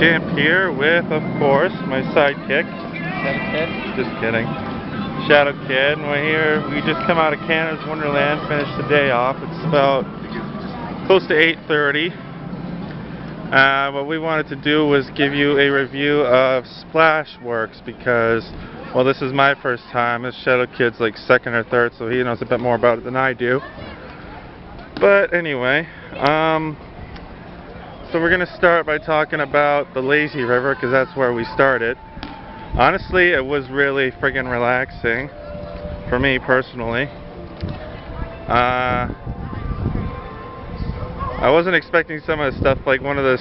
Champ here with, of course, my sidekick. Shadowkid. Just kidding. Shadowkid, and we're here. We just come out of Canada's Wonderland, finished the day off. It's about close to 8:30. What we wanted to do was give you a review of Splashworks because, well, this is my first time. This Shadowkid's like second or third, so he knows a bit more about it than I do. But anyway, so we're going to start by talking about the lazy river because that's where we started. Honestly, it was really friggin' relaxing for me personally. I wasn't expecting some of the stuff like one of the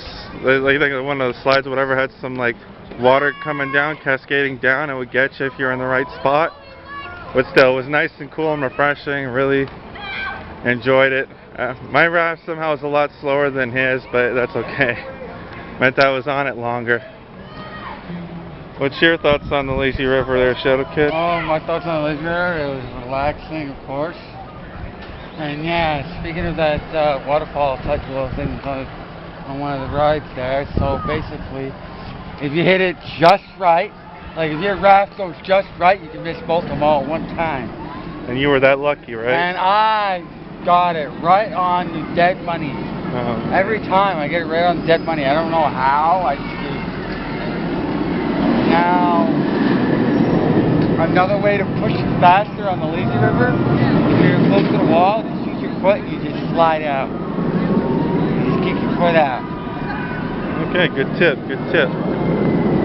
slides or whatever had some like water coming down, cascading down. It would get you if you're in the right spot. But still, it was nice and cool and refreshing. Really enjoyed it. My raft somehow is a lot slower than his, but that's okay. Meant I was on it longer. What's your thoughts on the lazy river there, Shadowkid? Oh, my thoughts on the lazy river, it was relaxing, of course. And yeah, speaking of that waterfall, I'll touch a little things on one of the rides there. So basically, if you hit it just right, like if your raft goes just right, you can miss both of them all at one time. And you were that lucky, right? And I got it right on the dead money. Every time I get it right on the dead money. I don't know how. I just do. Now, another way to push it faster on the lazy river, if you're close to the wall, just use your foot and you just slide out. You just kick your foot out. Okay, good tip, good tip.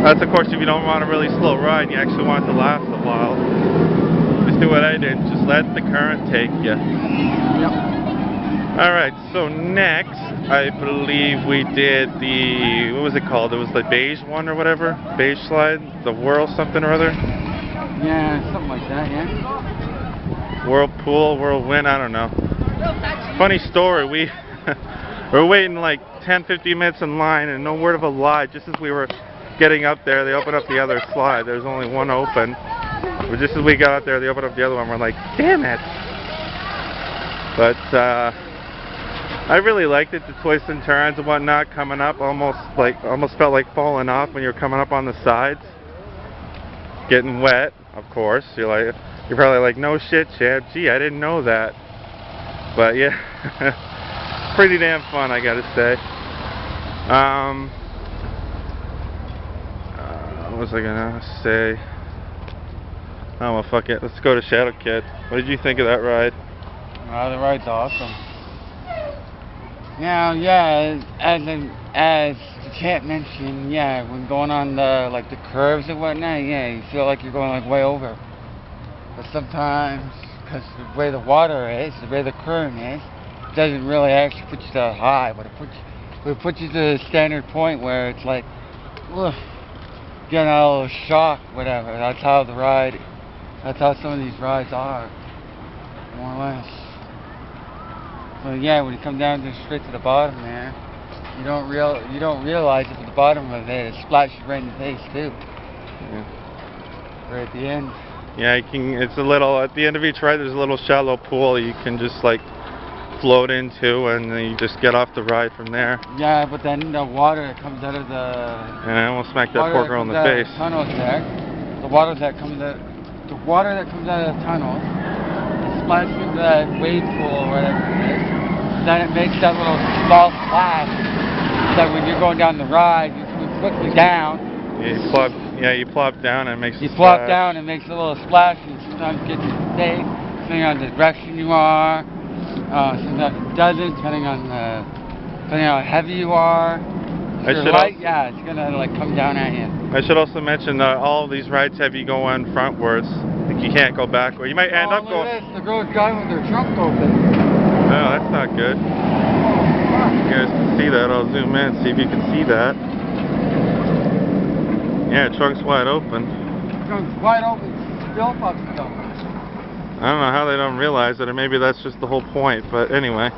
That's of course if you don't want a really slow ride and you actually want it to last a while. Just do what I did, just let the current take you. Yep. Alright, so next, I believe we did the, what was it called? It was the beige one or whatever? Beige slide? The whirl something or other? Yeah, something like that, yeah. Whirlpool, whirlwind, I don't know. Funny story, we were waiting like 10-15 minutes in line and no word of a lie. Just as we were getting up there, they opened up the other slide. There was only one open. But just as we got up there, they opened up the other one. We're like, damn it! But I really liked it. The twists and turns and whatnot coming up, almost felt like falling off when you're coming up on the sides, getting wet. Of course, you're probably like, no shit, Chad. Gee, I didn't know that. But yeah, pretty damn fun, I gotta say. What was I gonna say? Oh well, fuck it. Let's go to Shadowkid. What did you think of that ride? Oh, the ride's awesome. Yeah, as the Champ mentioned, yeah, when going on the curves and whatnot, yeah, you feel like you're going like way over. But sometimes, because the way the water is, the way the current is, it doesn't really actually put you that high, but it puts you to the standard point where it's like, ugh, getting a little shock, whatever. That's how some of these rides are, more or less. So yeah, when you come down straight to the bottom there, you don't realize it, but the bottom of it splashes right in the face too. Yeah. Right at the end. Yeah, you can. It's a little at the end of each ride. There's a little shallow pool you can just like float into, and then you just get off the ride from there. Yeah, but then the water that comes out of the and I almost smacked that poor girl in the face. Tunnels there. The water that comes out of the tunnel, it splashes into that wave pool or whatever it is. Then it makes that little small splash that when you're going down the ride, you're coming quickly down. Yeah, you plop down and it makes a splash. You plop down and it makes a little splash, and sometimes it gets you safe, depending on the direction you are. Sometimes it doesn't, depending on how heavy you are. If you're light, yeah, it's gonna like come down at you. I should also mention that all of these rides have you going frontwards. Like you can't go backward. You might end up going. The girl's driving with her trunk open. No, that's not good. You guys can see that. I'll zoom in, see if you can see that. Yeah, trunk's wide open. Trunk's wide open, still fucking open. I don't know how they don't realize it, or maybe that's just the whole point, but anyway.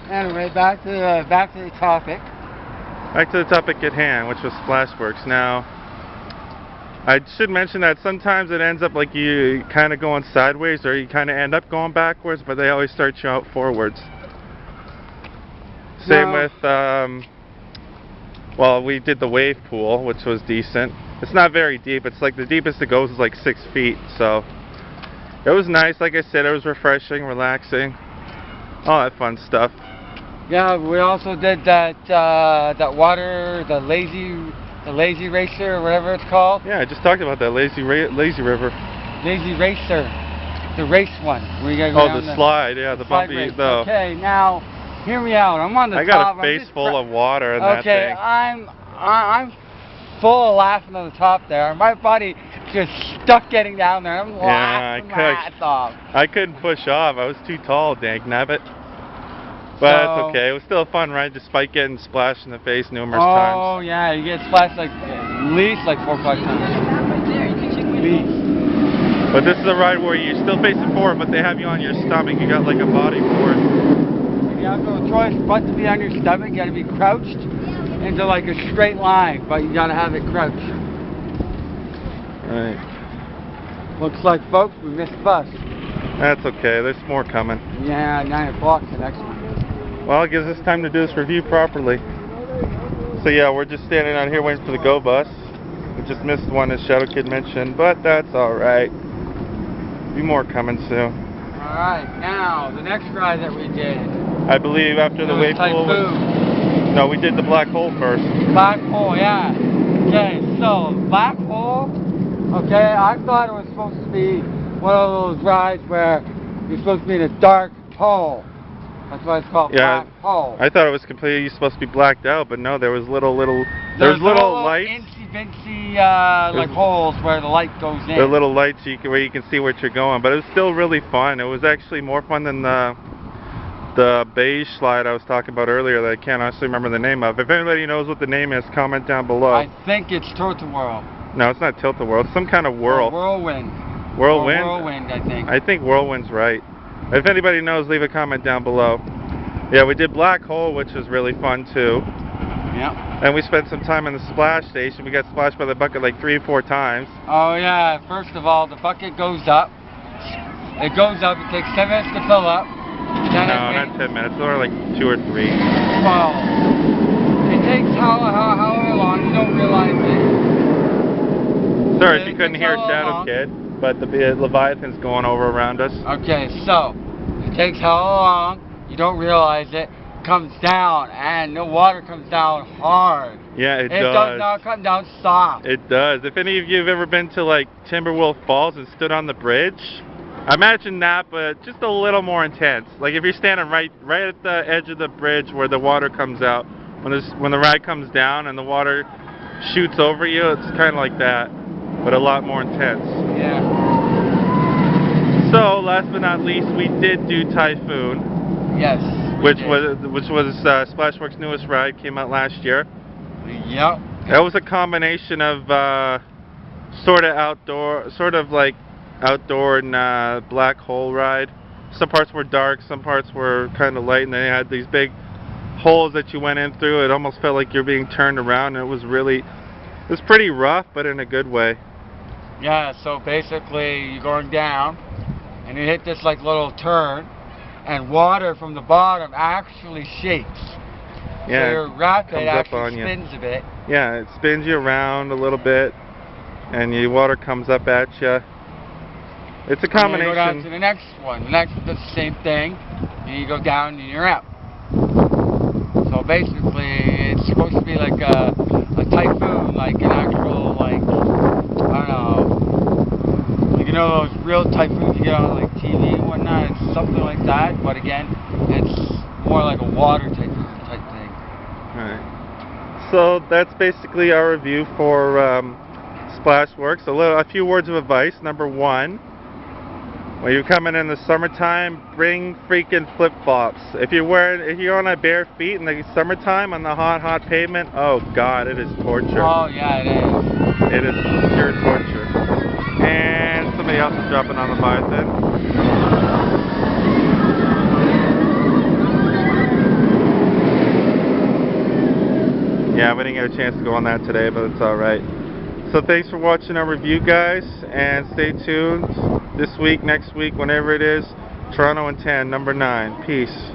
Anyway, back to the topic. Back to the topic at hand, which was Splashworks. Now, I should mention that sometimes it ends up like you kind of going sideways or you kind of end up going backwards, but they always start you out forwards. Same with Well, we did the wave pool, which was decent. It's not very deep. It's like the deepest it goes is like 6 feet. So it was nice. Like I said, it was refreshing, relaxing, all that fun stuff. Yeah, we also did that that water, the lazy racer or whatever it's called. Yeah, I just talked about that lazy river. Lazy racer, the race one. Where you gotta go down the slide. Yeah, the slide bumpy. race. Okay, now hear me out. I'm on the I top. got a face full of water in that thing. Okay, I'm full of laughing on the top there. My body just stuck getting down there. I'm laughing my ass off. I couldn't push off. I was too tall, dang nabbit. But it's okay. It was still a fun ride despite getting splashed in the face numerous times. Oh yeah, you get splashed like at least like 4 or 5 times. At least. But this is a ride where you're still facing forward, but they have you on your stomach. You got like a body for it. You have no choice but to be on your stomach. You got to be crouched into like a straight line, but you got to have it crouched. Right. Looks like, folks, we missed the bus. That's okay. There's more coming. Yeah, 9 o'clock the next one. Well, it gives us time to do this review properly. So yeah, we're just standing out here waiting for the go bus. We just missed one, as Shadowkid mentioned, but that's alright. Be more coming soon. Alright, now, the next ride that we did. I believe after the wave pool Typhoon. No, we did the black hole first. Black hole, yeah. Okay, so, black hole, okay, I thought it was supposed to be one of those rides where you're supposed to be in a dark hole. That's why it's called black hole. I thought it was completely supposed to be blacked out, but no, there was little There's little lights. Incy-bincy like holes where the light goes in. The little lights where you can see what you're going, but it was still really fun. It was actually more fun than the beige slide I was talking about earlier that I can't honestly remember the name of. If anybody knows what the name is, comment down below. I think it's Tilt-A-Whirl. No, it's not Tilt-A-Whirl. It's some kind of whirl. Whirlwind. Whirlwind? Whirlwind, I think. I think Whirlwind's right. If anybody knows, leave a comment down below. Yeah, we did Black Hole, which was really fun too. Yeah. And we spent some time in the splash station. We got splashed by the bucket like 3 or 4 times. Oh yeah, first of all, the bucket goes up. It goes up, it takes 10 minutes to fill up. Then no, not 10 minutes, or like 2 or 3. Well, it takes however long, you don't realize it. Sorry if you couldn't hear Shadowkid, but the Leviathan's going over around us. Okay, so, it takes how long, you don't realize it, comes down, and the water comes down hard. Yeah, it does. It does not come down soft. It does. If any of you have ever been to like Timberwolf Falls and stood on the bridge, imagine that, but just a little more intense. Like if you're standing right at the edge of the bridge where the water comes out, when the ride comes down and the water shoots over you, it's kind of like that, but a lot more intense. Yeah. So last but not least, we did do Typhoon. Yes. Which was Splashworks' newest ride, came out last year. Yep. That was a combination of sort of like outdoor and black hole ride. Some parts were dark, some parts were kind of light, and they had these big holes that you went in through. It almost felt like you're being turned around, and it was pretty rough, but in a good way. Yeah, so basically you're going down, and you hit this like little turn, and water from the bottom actually shakes. Yeah, so your rapid actually spins a bit. Yeah, it spins you around a little bit, and your water comes up at you. It's a combination. And you go down to the next one. The next does the same thing, and you go down and you're out. So basically, it's supposed to be like a typhoon, like an actual, like, I don't know, you know those real typhoons you get on like TV and whatnot. It's something like that, but again, it's more like a water typhoon type thing. Alright. So that's basically our review for Splashworks. A few words of advice. Number 1, when you're coming in the summertime, bring freaking flip-flops. If you're on bare feet in the summertime on the hot pavement, oh god, it is torture. Oh yeah, it is. It is pure torture. And somebody else is dropping on the Leviathan. Yeah, we didn't get a chance to go on that today, but it's alright. So thanks for watching our review, guys, and stay tuned this week, next week, whenever it is. Toronto in 10, number 9. Peace.